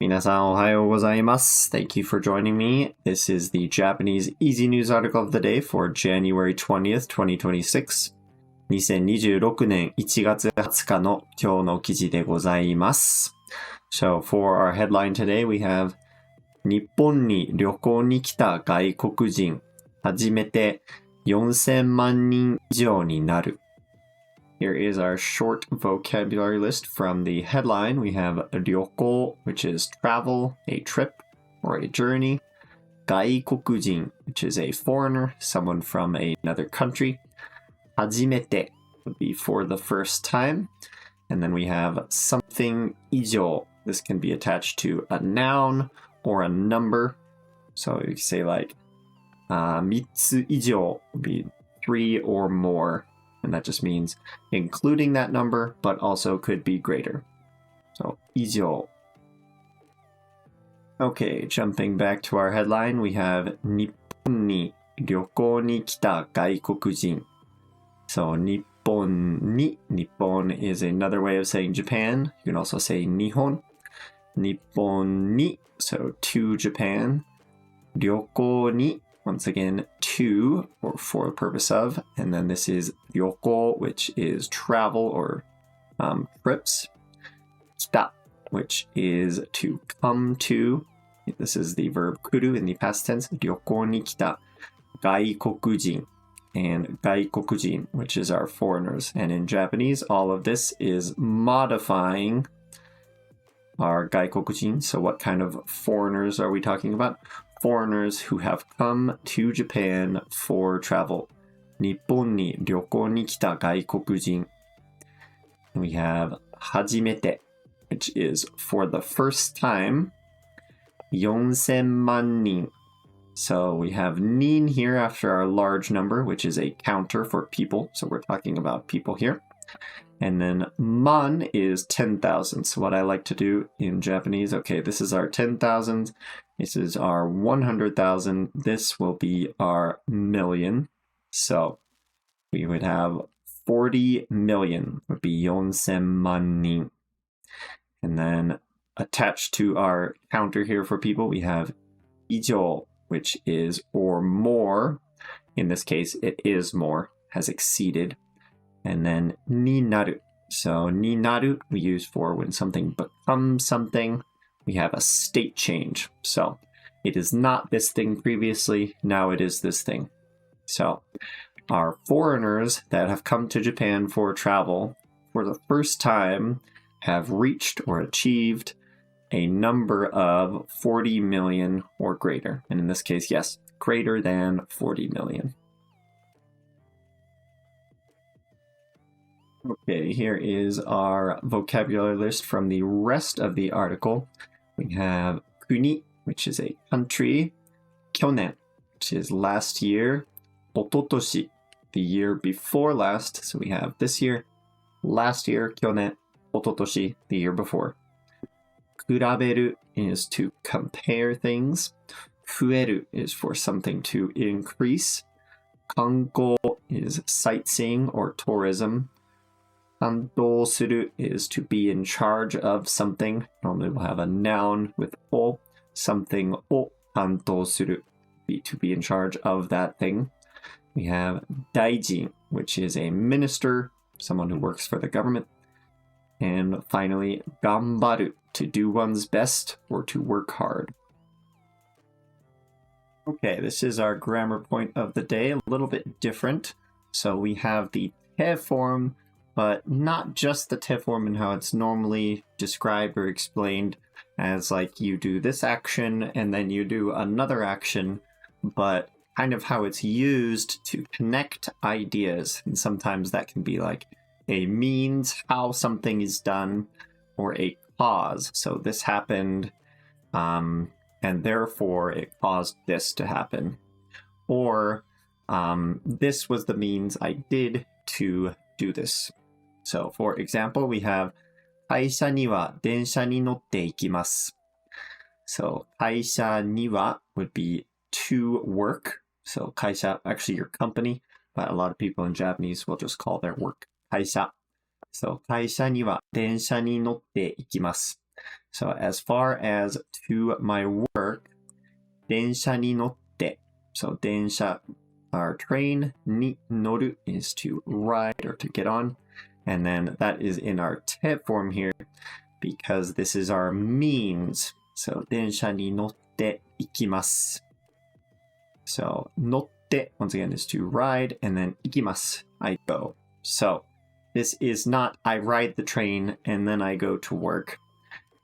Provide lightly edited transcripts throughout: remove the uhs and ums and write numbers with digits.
皆さんおはようございます。Thank you for joining me. This is the Japanese Easy News article of the day for January 20th, 2026. 2026年1月20日の今日の記事でございます。So for our headline today, we have 日本に旅行に来た外国人初めて4000万人以上になる。Here is our short vocabulary list from the headline. We have 旅行, which is travel, a trip, or a journey. 外国人, which is a foreigner, someone from another country. 初めて would be for the first time. And then we have something 以上. This can be attached to a noun or a number. So you can say like 3つ以上 would be 3 or more.And that just means including that number, but also could be greater. So, 以上. Okay, jumping back to our headline, we have 日本に旅行に来た外国人. So, 日本に, Nippon is another way of saying Japan. You can also say 日本. 日本に, so to Japan. 旅行に, once again, to, or for the purpose of, and then this is ryoko, which is travel or trips. Kita, which is to come to. This is the verb kuru in the past tense. Ryoko ni kita. Gaikokujin, and gaikokujin, which is our foreigners. And in Japanese, all of this is modifying our gaikokujin. So what kind of foreigners are we talking about?Foreigners who have come to Japan for travel. 日本に旅行に来た外国人. We have 初めて, which is for the first time. 4000万人. So we have 人 here after our large number, which is a counter for people. So we're talking about people here. And then man is 10,000. So what I like to do in Japanese, okay, this is our 10,000.This is our 100,000. This will be our million. So we would have 40 million would be 4000万人. And then attached to our counter here for people, we have 以上, which is or more. In this case, it is more, has exceeded. And then になる. So になる we use for when something becomes something.We have a state change. So it is not this thing previously. Now it is this thing. So our foreigners that have come to Japan for travel for the first time have reached or achieved a number of 40 million or greater. And in this case, yes, greater than 40 million. Okay, here is our vocabulary list from the rest of the article.We have 国, which is a country. 去年, which is last year. 一昨年, the year before last. So we have this year, last year, 去年, 一昨年, the year before. 比べる is to compare things. 増える is for something to increase. 観光 is sightseeing or tourism.担当する is to be in charge of something. Normally we'll have a noun with を something を担当する to be in charge of that thing. We have 大臣, which is a minister, someone who works for the government. And finally, 頑張る, to do one's best or to work hard. Okay, this is our grammar point of the day, a little bit different. So we have the te form,but not just the te form and how it's normally described or explained as like you do this action and then you do another action, but kind of how it's used to connect ideas. And sometimes that can be like a means how something is done or a cause. So this happened, and therefore it caused this to happen. Or this was the means I did to do this.So, for example, we have 会社には電車に乗って行きます. So, 会社には would be to work. So, 会社, actually your company, but a lot of people in Japanese will just call their work 会社. So, 会社には電車に乗って行きます. So as far as to my work, 電車に乗って So 電車 or train に乗る is to ride or to get on. And then that is in our te form here because this is our means. So 電車に乗って行きます. So 乗って once again is to ride and then 行きます I go. So this is not I ride the train and then I go to work.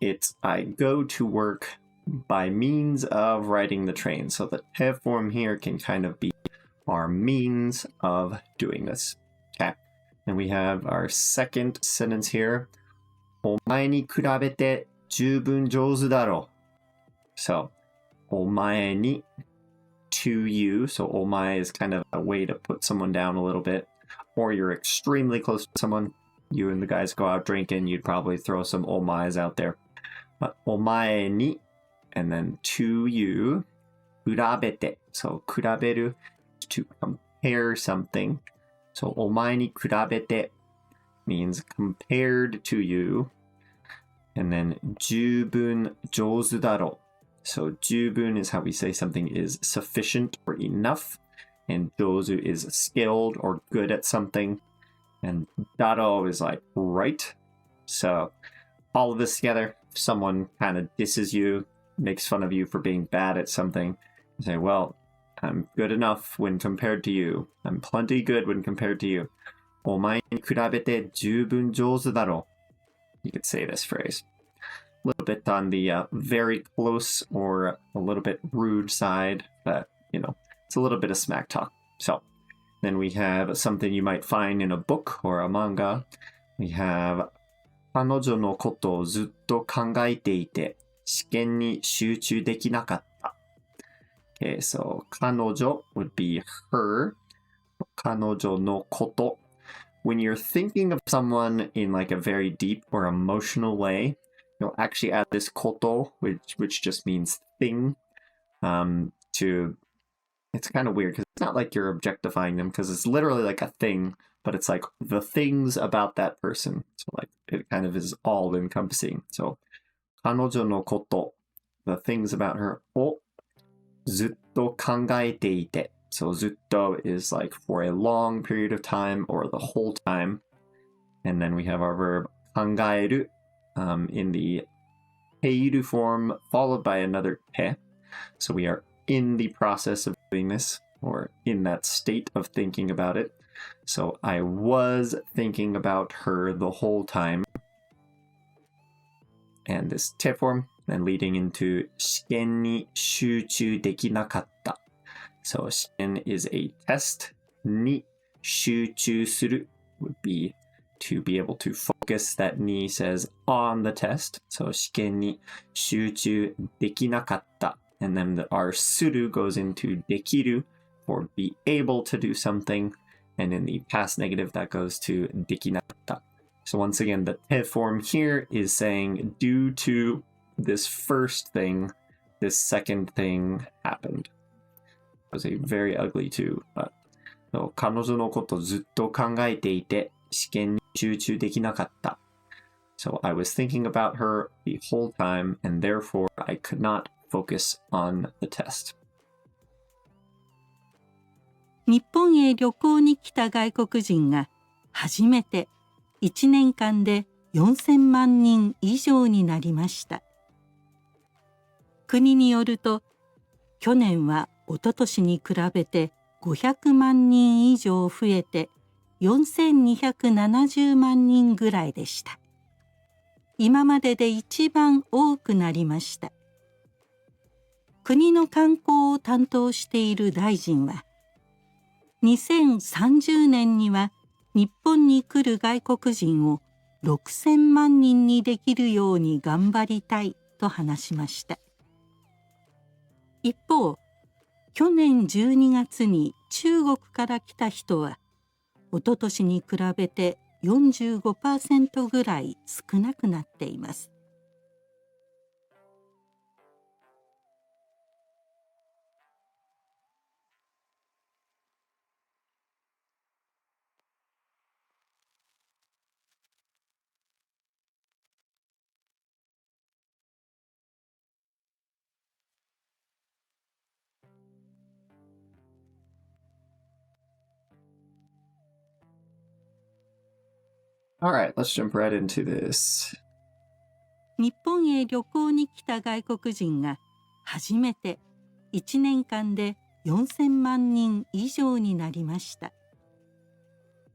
It's I go to work by means of riding the train. So the te form here can kind of be our means of doing this. Okay. And we have our second sentence here. お前に比べて十分上手だろう. So, お前に to you. So, お前 is kind of a way to put someone down a little bit. Or you're extremely close to someone. You and the guys go out drinking. You'd probably throw some お前 out there. But お前に and then to you. 比べて So, 比べる to compare something. So, お前に比べて means compared to you. And then 十分上手だろう. So 十分 is how we say something is sufficient or enough. And 上手 is skilled or good at something. And だろう is like right. So all of this together, if someone kind of disses you, makes fun of you for being bad at something, you say, well, I'm good enough when compared to you. I'm plenty good when compared to you. お前に比べて十分上手だろう. You could say this phrase. A little bit on the very close or a little bit rude side, but, it's a little bit of smack talk. So, then we have something you might find in a book or a manga. We have 彼女のことをずっと考えていて、試験に集中できなかった. Okay, so 彼女 would be her. 彼女のこと. When you're thinking of someone in like a very deep or emotional way, you'll actually add this koto, which just means thing, it's kind of weird because it's not like you're objectifying them because it's literally like a thing, but it's like the things about that person. So like it kind of is all encompassing. So 彼女のこと, the things about her, をずっと考えていて. So ずっと is like for a long period of time or the whole time. And then we have our verb 考える in the ている form followed by another て. So we are in the process of doing this or in that state of thinking about it. So I was thinking about her the whole time. And this て form then leading into 試験に集中できなかった. So 試験 is a test. に集中する would be to be able to focus. That に says on the test. So 試験に集中できなかった. And then our する goes into できる for be able to do something. And in the past negative that goes to できなかった. So once again, the て form here is saying due to this first thing, this second thing happened. It was a very ugly too. But, so, 彼女のことずっと考えていて試験に集中できなかった. So I was thinking about her the whole time and therefore I could not focus on the test. 日本へ旅行に来た外国人が初めて1年間で4000万人以上になりました。国によると去年は一昨年に比べて500万人以上増えて4270万人ぐらいでした。今までで一番多くなりました。国の観光を担当している大臣は2030年には日本に来る外国人を6000万人にできるように頑張りたいと話しました。一方、去年12月に中国から来た人は、一昨年に比べて 45% ぐらい少なくなっています。All right, let's jump right into this. 日本へ旅行に来た外国人が初めて1年間で4000万人以上になりました。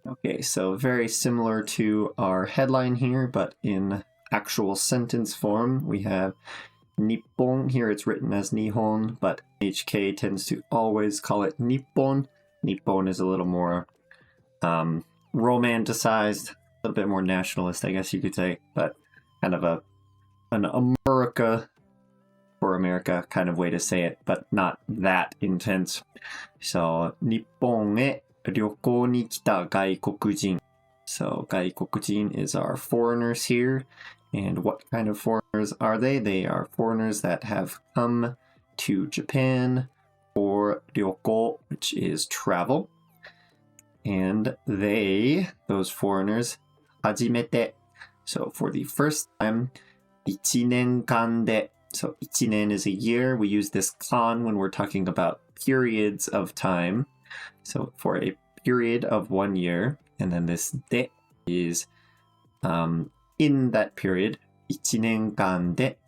Okay, so very similar to our headline here, but in actual sentence form, we have Nippon. Here it's written as Nihon, but NHK tends to always call it Nippon. Nippon is a little more romanticized, a little bit more nationalist, I guess you could say, but kind of an America for America kind of way to say it, but not that intense. So, 日本へ旅行に来た外国人. So, 外国人 is our foreigners here. And what kind of foreigners are they? They are foreigners that have come to Japan for 旅行, which is travel. And those foreigners, 初めて. So, for the first time, 1年間で. So 1年 is a year. We use this kan when we're talking about periods of time. So for a period of 1 year. And then this de is in that period. 1年間で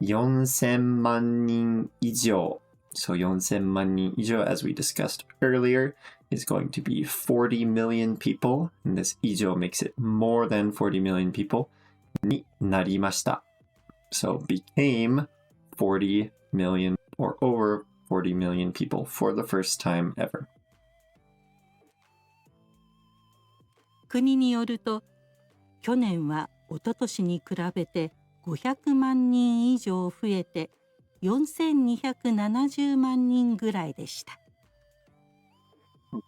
4000万人以上. So 4000万人以上, as we discussed earlier, is going to be 40 million people. And this 以上 makes it more than 40 million people. になりました. So became 40 million or over 40 million people for the first time ever. 国によると、去年は一昨年に比べて500万人以上増えて4270万人ぐらいでした。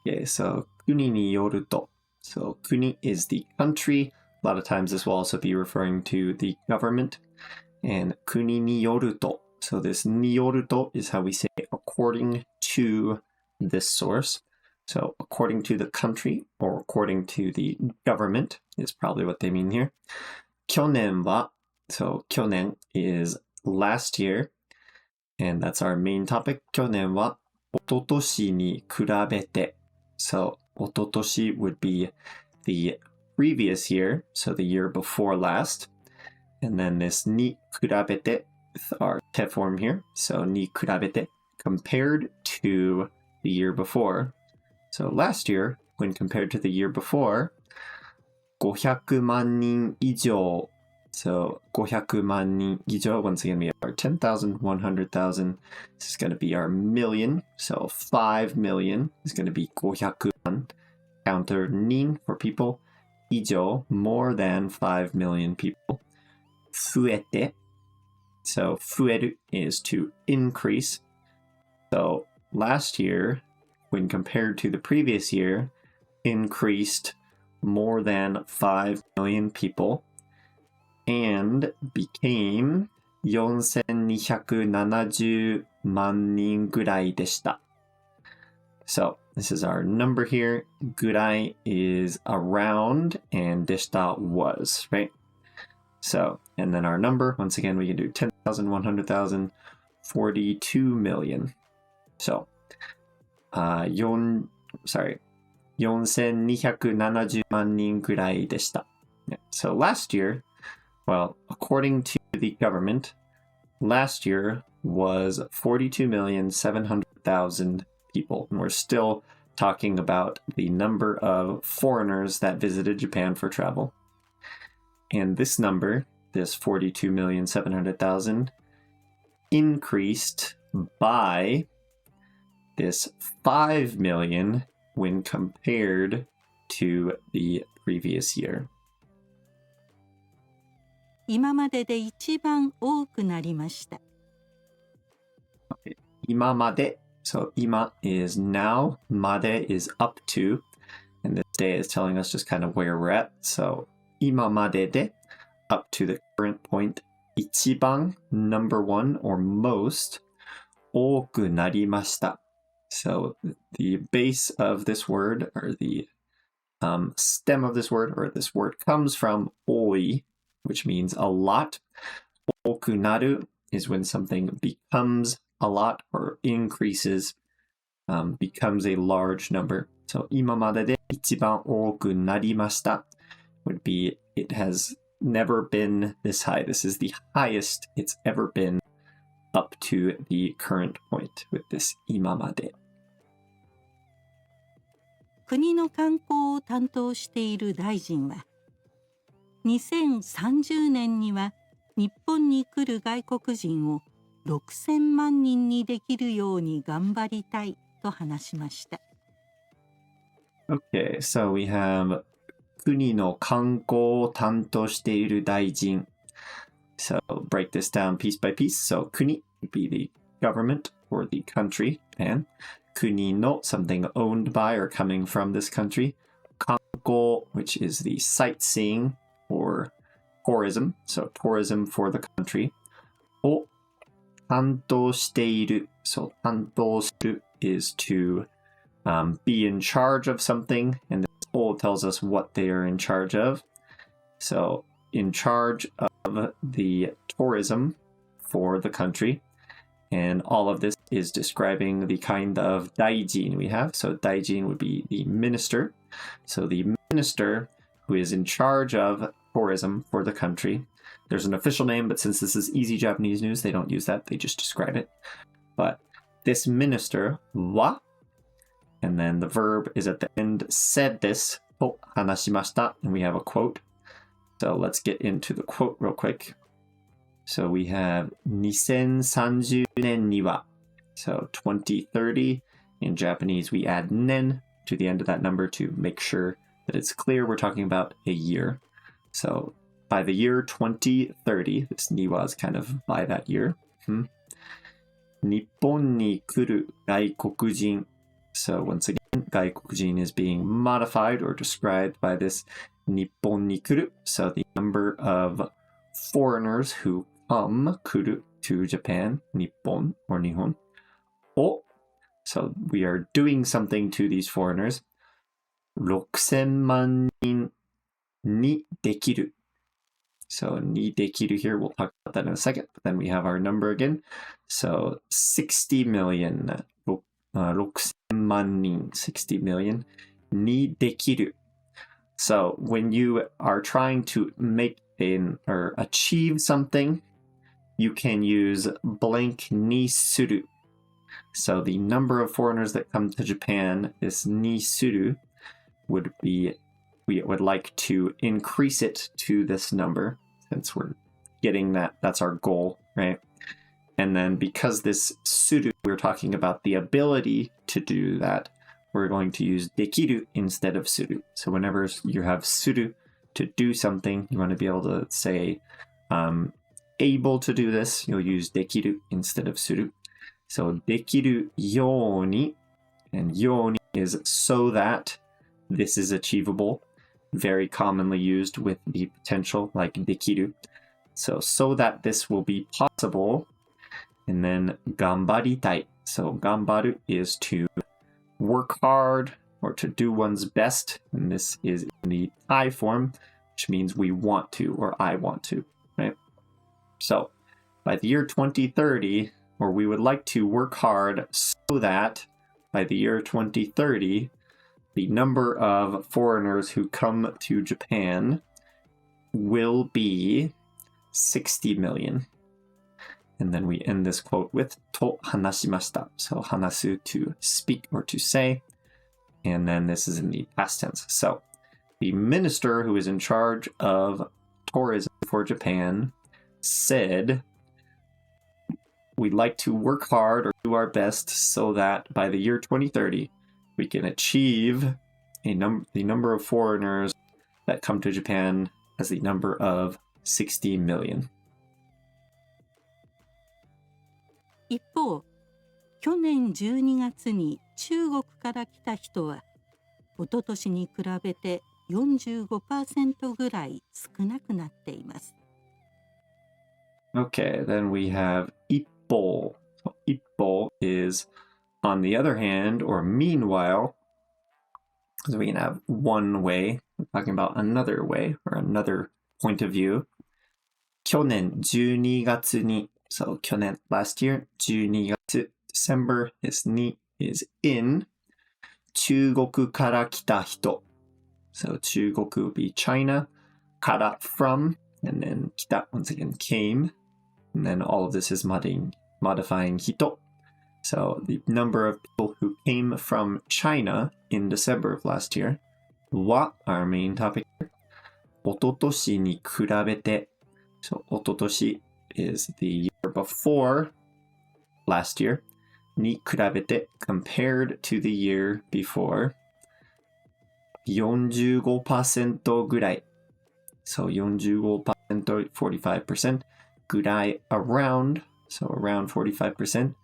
Okay, so 国によると. So 国 is the country. A lot of times this will also be referring to the government. And 国によると. So this によると is how we say according to this source. So according to the country or according to the government is probably what they mean here. 去年は, so 去年 is last year. And that's our main topic. 去年は一昨年に比べて. So 一昨年 would be the previous year. So the year before last. And then this に比べて with our te form here. So に比べて compared to the year before. So last year, when compared to the year before, 500万人以上. So 500万人以上, once again, we have our 10,000, 100,000. This is going to be our million. So 5 million is going to be 500万. Counter 人 for people. 以上, more than 5 million people. 増えて. So 増える is to increase. So last year, when compared to the previous year, increased more than 5 million people and became 4270万人ぐらいでした. So this is our number here. ぐらい is around and でした was, right? So, and then our number, once again, we can do 10,000, 100,000, 42 million. So, 4270万人くらいでした. So last year, well, according to the government, last year was 42,700,000 people. And we're still talking about the number of foreigners that visited Japan for travel. And this number, this 42,700,000, increased by this 5 million when compared to the previous year. 今までで一番多くなりました。Okay. 今まで, so 今 is now, まで is up to, and this day is telling us just kind of where we're at. So 今までで up to the current point, 一番 number one or most 多くなりました. So the base of this word, or the stem of this word, or this word comes from 多い, which means a lot. 多くなる is when something becomes a lot or increases, becomes a large number. So 今までで一番多くなりました would be it has never been this high. This is the highest it's ever been up to the current point with this 今まで。国の観光を担当している大臣は、2030年には日本に来る外国人を6000万人にできるように頑張りたいと話しました。Okay, so we have 国の観光を担当している大臣。So break this down piece by piece. So 国 would be the government or the country, and 国の something owned by or coming from this country. 観光 which is the sightseeing or tourism, so tourism for the country. を担当している so 担当する is to be in charge of something, and this all tells us what they are in charge of. So in charge of the tourism for the country, and all of this is describing the kind of daijin we have. So daijin would be the minister. So the minister who is in charge of tourism for the country. There's an official name, but since this is easy Japanese news, they don't use that. They just describe it. But this minister wa, and then the verb is at the end, said this, と話しました, and we have a quote. So let's get into the quote real quick. So we have 2030年には, so 2030. In Japanese, we add nen to the end of that number to make sure that it's clear we're talking about a year. So by the year 2030, this niwa is kind of by that year. 日本に来る外国人. So once again, 外国人 is being modified or described by this 日本に来る. So the number of foreigners who come 来る to Japan, 日本 or 日本. を so we are doing something to these foreigners. 6000万人にできる. So にできる here, we'll talk about that in a second. But then we have our number again. So 60 million, 6000万人, 60 million にできる. So when you are trying to make or achieve something, you can use blank にする. So the number of foreigners that come to Japan, this にする would be, we would like to increase it to this number since we're getting that's our goal, right? And then because this suru, we're talking about the ability to do that, we're going to use dekiru instead of suru. So whenever you have suru to do something, you want to be able to say able to do this, you'll use dekiru instead of suru. So dekiru yoni, and yoni is so that this is achievable, very commonly used with the potential like dekiru. So that this will be possible. And then gambaritai. So gambaru is to work hard or to do one's best. And this is in the I form, which means we want to or I want to, right? So by the year 2030, or we would like to work hard so that by the year 2030, the number of foreigners who come to Japan will be 60 million. And then we end this quote with と話しました. So 話す to speak or to say. And then this is in the past tense. So the minister who is in charge of tourism for Japan said, we'd like to work hard or do our best so that by the year 2030, we can achieve the number of foreigners that come to Japan as the number of 60 million. 一方、去年12月に中国から来た人は、一昨年に比べて 45% ぐらい少なくなっています。Okay, then we have 一方. So 一方 is on the other hand or meanwhile. So we can have one way, we're talking about another way or another point of view. 去年12月に So 去年 last year 12月 December is に is in 中国から来た人. So 中国 would be China. kara, from, and then kita, once again, came. And then all of this is modifying hito. So the number of people who came from China in December of last year, wa, our main topic here, おととしに比べて, so おととし is the year before last year, に比べて compared to the year before, 45% ぐらい, so 45%, 45%, ぐらい around, so around 45%,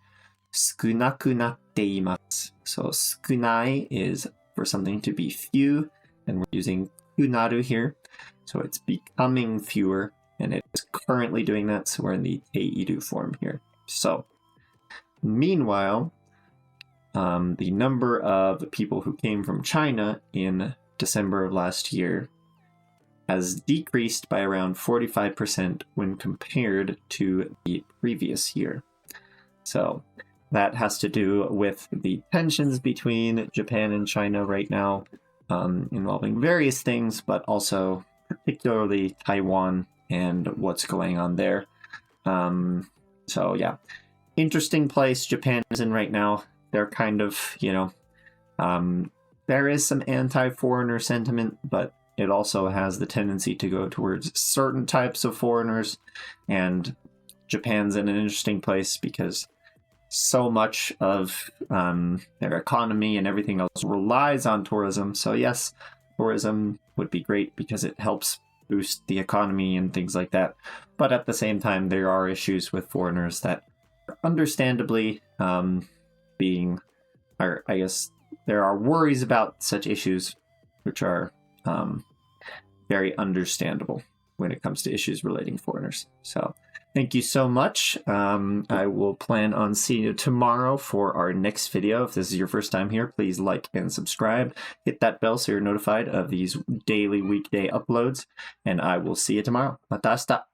少なくなっています. So 少ない is for something to be few, and we're using くなる here. So it's becoming fewer, and it's currently doing that, so we're in the teiru form here. So, meanwhile, the number of people who came from China in December of last year has decreased by around 45% when compared to the previous year. So that has to do with the tensions between Japan and China right now, involving various things, but also particularly Taiwan and what's going on there. So yeah, interesting place Japan is in right now. They're kind of, there is some anti-foreigner sentiment, but it also has the tendency to go towards certain types of foreigners. And Japan's in an interesting place because so much of their economy and everything else relies on tourism. So yes, tourism would be great because it helps boost the economy and things like that. But at the same time, there are issues with foreigners that understandably I guess there are worries about such issues, which are very understandable when it comes to issues relating to foreigners. So thank you so much. I will plan on seeing you tomorrow for our next video. If this is your first time here, please like and subscribe. Hit that bell so you're notified of these daily weekday uploads. And I will see you tomorrow. また明日.